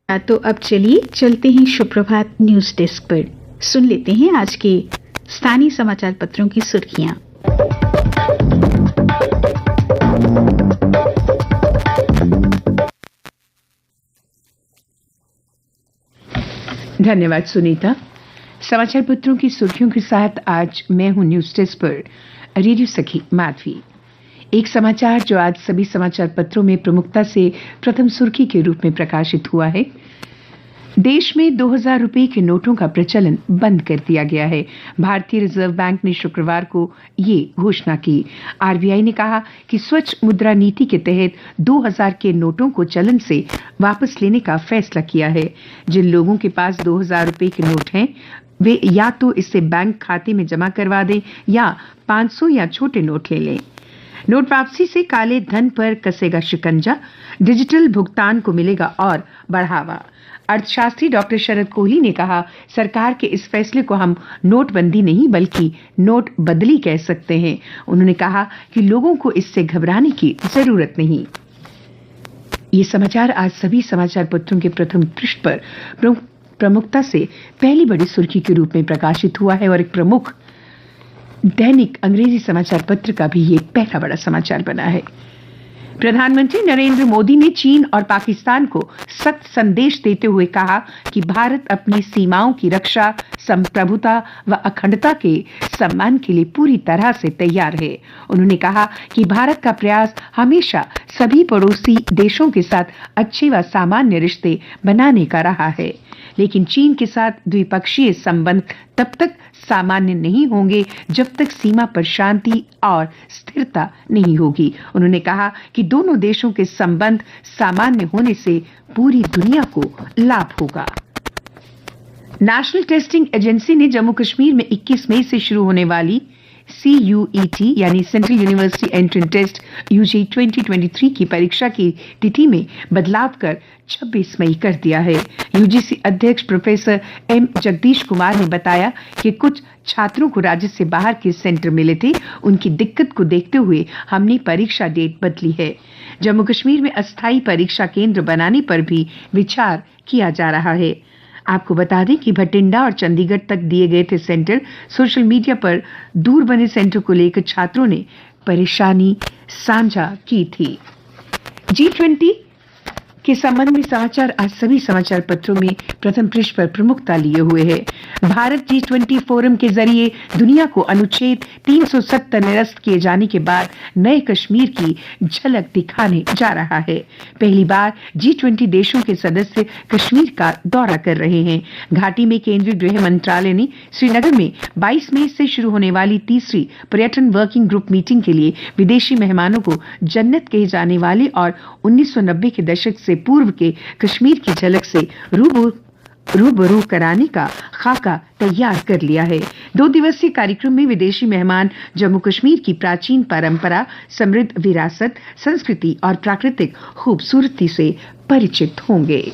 तो अब चलिए चलते हैं सुप्रभात न्यूज डेस्क पर। सुन लेते हैं आज के स्थानीय समाचार पत्रों की सुर्खियां। धन्यवाद सुनीता। समाचार पत्रों की सुर्खियों के साथ आज मैं हूं न्यूज डेस्क पर रेडियो सखी माधवी। एक समाचार जो आज सभी समाचार पत्रों में प्रमुखता से प्रथम सुर्खी के रूप में प्रकाशित हुआ है। देश में 2000 रुपए के नोटों का प्रचलन बंद कर दिया गया है। भारतीय रिजर्व बैंक ने शुक्रवार को ये घोषणा की। आरबीआई ने कहा कि स्वच्छ मुद्रा नीति के तहत 2000 के नोटों को चलन से वापस लेने का फैसला किया है। जिन लोगों के पास 2000 रुपए के नोट हैं, वे या तो इसे बैंक खाते में जमा करवा दें या 500 या छोटे नोट ले लें। नोट वापसी से काले धन पर कसेगा शिकंजा, डिजिटल भुगतान को मिलेगा और बढ़ावा। अर्थशास्त्री डॉक्टर शरद कोहली ने कहा, सरकार के इस फैसले को हम नोटबंदी नहीं बल्कि नोट बदली कह सकते हैं। उन्होंने कहा कि लोगों को इससे घबराने की जरूरत नहीं। ये समाचार आज सभी समाचार पत्रों के प्रथम पृष्ठ पर प्रमुखता से पहली बड़ी सुर्खी के रूप में प्रकाशित हुआ है और एक प्रमुख दैनिक अंग्रेजी समाचार पत्र का भी ये पहला बड़ा समाचार बना है। प्रधानमंत्री नरेंद्र मोदी ने चीन और पाकिस्तान को सख्त संदेश देते हुए कहा कि भारत अपनी सीमाओं की रक्षा, संप्रभुता व अखंडता के सम्मान के लिए पूरी तरह से तैयार है। उन्होंने कहा कि भारत का प्रयास हमेशा सभी पड़ोसी देशों के साथ अच्छे व सामान्य रिश्ते बनाने का रहा है, लेकिन चीन के साथ द्विपक्षीय संबंध तब तक सामान्य नहीं होंगे जब तक सीमा पर शांति और स्थिरता नहीं होगी। उन्होंने कहा कि दोनों देशों के संबंध सामान्य होने से पूरी दुनिया को लाभ होगा। नेशनल टेस्टिंग एजेंसी ने जम्मू कश्मीर में 21 मई से शुरू होने वाली CUET यानी central university entrance test UG 2023 की परीक्षा की तिथि में बदलाव कर 26 मई कर दिया है। UGC अध्यक्ष प्रोफेसर M जगदीश कुमार ने बताया कि कुछ छात्रों को राज्य से बाहर के सेंटर मिले थे। उनकी दिक्कत को देखते हुए हमने परीक्षा डेट बदली है। जम्मू कश्मीर में अस्थायी परीक्षा केंद्र बनाने पर भी विचार किया जा रहा है। आपको बता दें कि भटिंडा और चंडीगढ़ तक दिए गए थे सेंटर। सोशल मीडिया पर दूर बने सेंटर को लेकर छात्रों ने परेशानी साझा की थी। G20 के संबंध में समाचार आज सभी समाचार पत्रों में प्रथम पृष्ठ पर प्रमुखता लिए हुए है। भारत G20 फोरम के जरिए दुनिया को अनुच्छेद 370 निरस्त किए जाने के बाद नए कश्मीर की झलक दिखाने जा रहा है। पहली बार G20 देशों के सदस्य कश्मीर का दौरा कर रहे हैं। घाटी में केंद्रीय गृह मंत्रालय ने श्रीनगर में 22 मई से शुरू होने वाली तीसरी पर्यटन वर्किंग ग्रुप मीटिंग के लिए विदेशी मेहमानों को जन्नत कहे जाने वाले और 1990 के दशक से पूर्व के कश्मीर की झलक से रूबरू कराने का खाका तैयार कर लिया है। 2 दिवसीय कार्यक्रम में विदेशी मेहमान जम्मू कश्मीर की प्राचीन परंपरा, समृद्ध विरासत, संस्कृति और प्राकृतिक खूबसूरती से परिचित होंगे।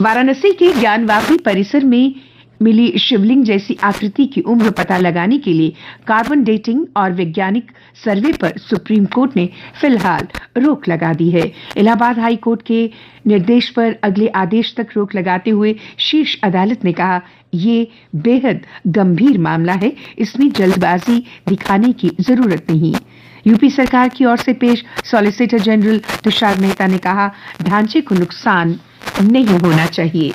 वाराणसी के ज्ञानवापी परिसर में मिली शिवलिंग जैसी आकृति की उम्र पता लगाने के लिए कार्बन डेटिंग और वैज्ञानिक सर्वे पर सुप्रीम कोर्ट ने फिलहाल रोक लगा दी है। इलाहाबाद हाई कोर्ट के निर्देश पर अगले आदेश तक रोक लगाते हुए शीर्ष अदालत ने कहा, ये बेहद गंभीर मामला है, इसमें जल्दबाजी दिखाने की जरूरत नहीं। यूपी सरकार की ओर से पेश सॉलिसिटर जनरल तुषार मेहता ने कहा, ढांचे को नुकसान नहीं होना चाहिए।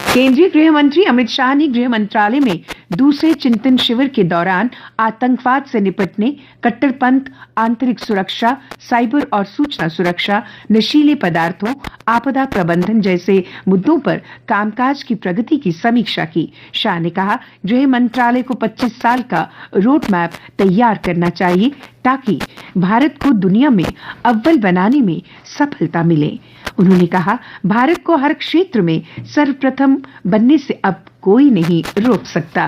केंद्रीय गृह मंत्री अमित शाह ने गृह मंत्रालय में दूसरे चिंतन शिविर के दौरान आतंकवाद से निपटने, कट्टरपंथ, आंतरिक सुरक्षा, साइबर और सूचना सुरक्षा, नशीले पदार्थों, आपदा प्रबंधन जैसे मुद्दों पर कामकाज की प्रगति की समीक्षा की। शाह ने कहा, गृह मंत्रालय को 25 साल का रोड मैप तैयार करना चाहिए ताकि भारत को दुनिया में अव्वल बनाने में सफलता मिले। उन्होंने कहा, भारत को हर क्षेत्र में सर्वप्रथम बनने से अब कोई नहीं रोक सकता।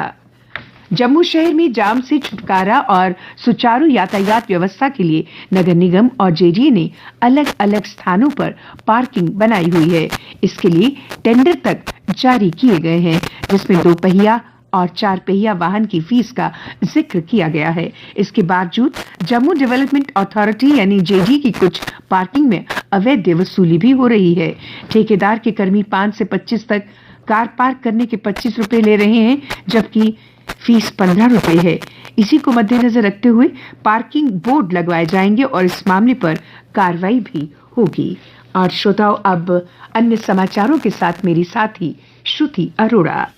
जम्मू शहर में जाम से छुटकारा और सुचारू यातायात व्यवस्था के लिए नगर निगम और जेडीए ने अलग अलग स्थानों पर पार्किंग बनाई हुई है। इसके लिए टेंडर तक जारी किए गए हैं, जिसमें 2 पहिया और 4 पहिया वाहन की फीस का जिक्र किया गया है। इसके बावजूद जम्मू डेवलपमेंट अथॉरिटी यानी जेडी की कुछ पार्किंग में अवैध वसूली भी हो रही है। ठेकेदार के कर्मी 5 से 25 तक कार पार्क करने के 25 रुपए ले रहे हैं, जबकि फीस 15 रुपए है। इसी को मद्देनजर रखते हुए पार्किंग बोर्ड लगवाए जाएंगे और इस मामले पर कार्रवाई भी होगी। और श्रोताओं, अब अन्य समाचारों के साथ मेरी साथी श्रुति अरोड़ा।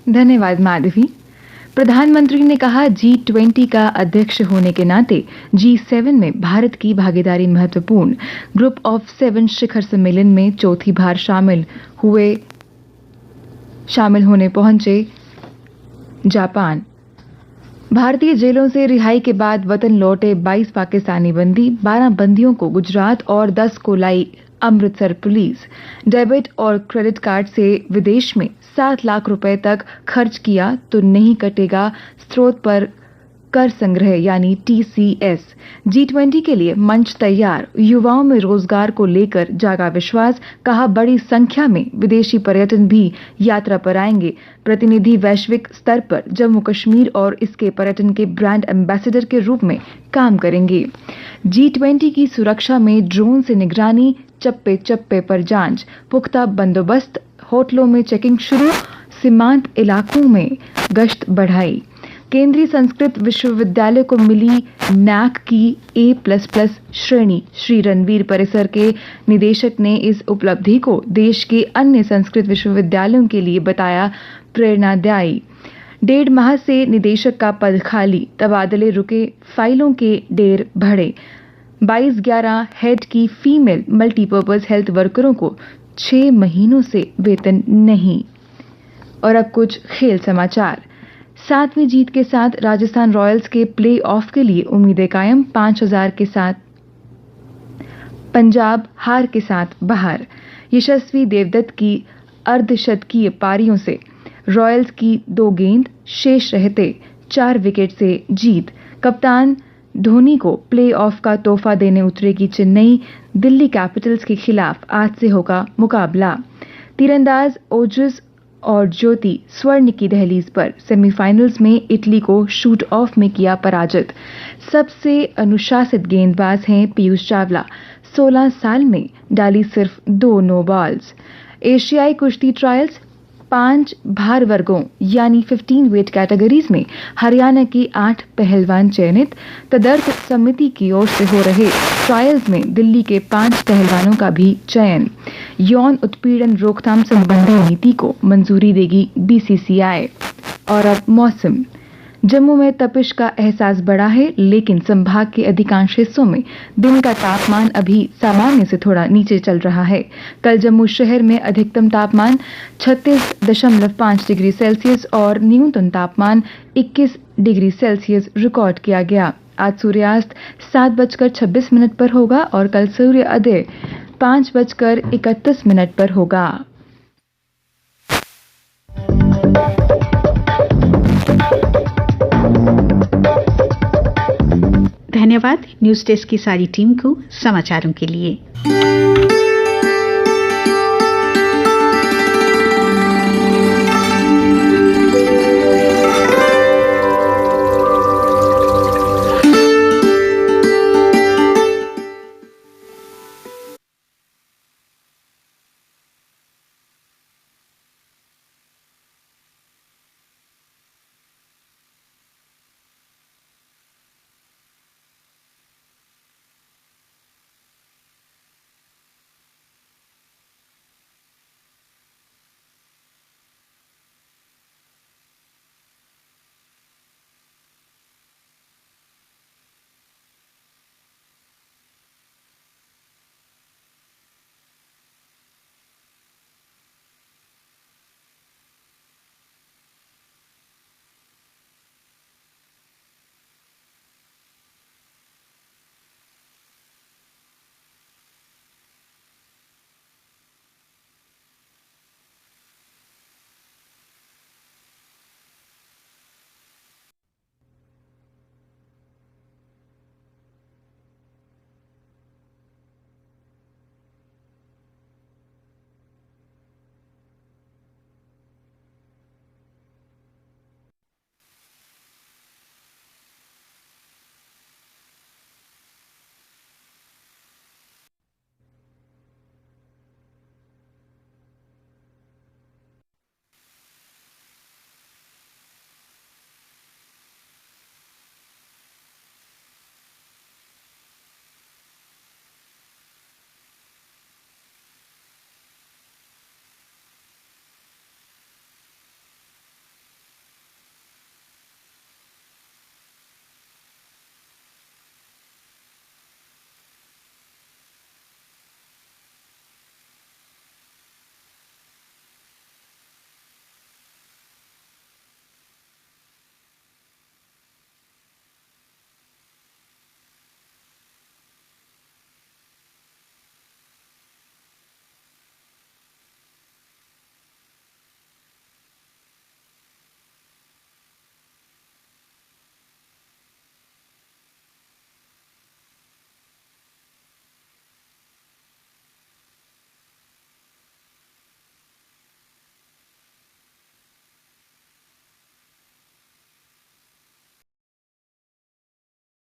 धन्यवाद माधवी। प्रधानमंत्री ने कहा, G20 का अध्यक्ष होने के नाते G7 में भारत की भागीदारी महत्वपूर्ण। ग्रुप ऑफ 7 शिखर सम्मेलन में चौथी बार शामिल होने पहुंचे जापान। भारतीय जेलों से रिहाई के बाद वतन लौटे 22 पाकिस्तानी बंदी, 12 बंदियों को गुजरात और 10 को लाई अमृतसर पुलिस। डेबिट और क्रेडिट कार्ड से विदेश में 7 लाख रुपए तक खर्च किया तो नहीं कटेगा स्रोत पर कर संग्रह यानी TCS। G20 के लिए मंच तैयार, युवाओं में रोजगार को लेकर जागा विश्वास। कहा, बड़ी संख्या में विदेशी पर्यटन भी यात्रा पर आएंगे। प्रतिनिधि वैश्विक स्तर पर जम्मू कश्मीर और इसके पर्यटन के ब्रांड एम्बेसडर के रूप में काम करेंगे। G20 की सुरक्षा में ड्रोन से निगरानी, चप्पे चप्पे पर जांच, पुख्ता बंदोबस्त, होटलों में चेकिंग शुरू, सीमांत इलाकों में गश्त बढ़ाई। केंद्रीय संस्कृत विश्वविद्यालय को मिली NAC की A++ श्रेणी। श्री रणवीर परिसर के निदेशक ने इस उपलब्धि को देश के अन्य संस्कृत विश्वविद्यालयों के लिए बताया प्रेरणादायी। 1.5 माह से निदेशक का पद खाली, तबादले रुके, फाइलों के ढेर बढ़े। 22-11 हेड की फीमेल मल्टीपर्पज हेल्थ वर्करों को 6 महीनों से वेतन नहीं। और अब कुछ खेल समाचार। 7वीं जीत के साथ राजस्थान रॉयल्स के प्ले ऑफ के लिए उम्मीदें कायम। 5000 के साथ पंजाब हार के साथ बाहर। यशस्वी देवदत्त की अर्धशतकीय पारियों से रॉयल्स की 2 गेंद शेष रहते 4 विकेट से जीत। कप्तान धोनी को प्ले ऑफ का तोहफा देने उतरेगी चेन्नई। दिल्ली कैपिटल्स के खिलाफ आज से होगा मुकाबला। तीरंदाज ओजस और ज्योति स्वर्ण की दहलीज पर। सेमीफाइनल्स में इटली को शूट ऑफ में किया पराजित। सबसे अनुशासित गेंदबाज हैं पीयूष चावला। 16 साल में डाली सिर्फ 2 नो बॉल्स। एशियाई कुश्ती ट्रायल्स 5 भार वर्गों यानी 15 वेट कैटेगरीज में हरियाणा की 8 पहलवान चयनित। तदर्थ समिति की ओर से हो रहे ट्रायल्स में दिल्ली के 5 पहलवानों का भी चयन। यौन उत्पीड़न रोकथाम संबंधी नीति को मंजूरी देगी BCCI। और अब मौसम। जम्मू में तपिश का एहसास बढ़ा है, लेकिन संभाग के अधिकांश हिस्सों में दिन का तापमान अभी सामान्य से थोड़ा नीचे चल रहा है। कल जम्मू शहर में अधिकतम तापमान 36.5 डिग्री सेल्सियस और न्यूनतम तापमान 21 डिग्री सेल्सियस रिकॉर्ड किया गया। आज सूर्यास्त 7:26 पर होगा और कल सूर्योदय 5:31 पर होगा। धन्यवाद न्यूज डेस्क की सारी टीम को समाचारों के लिए।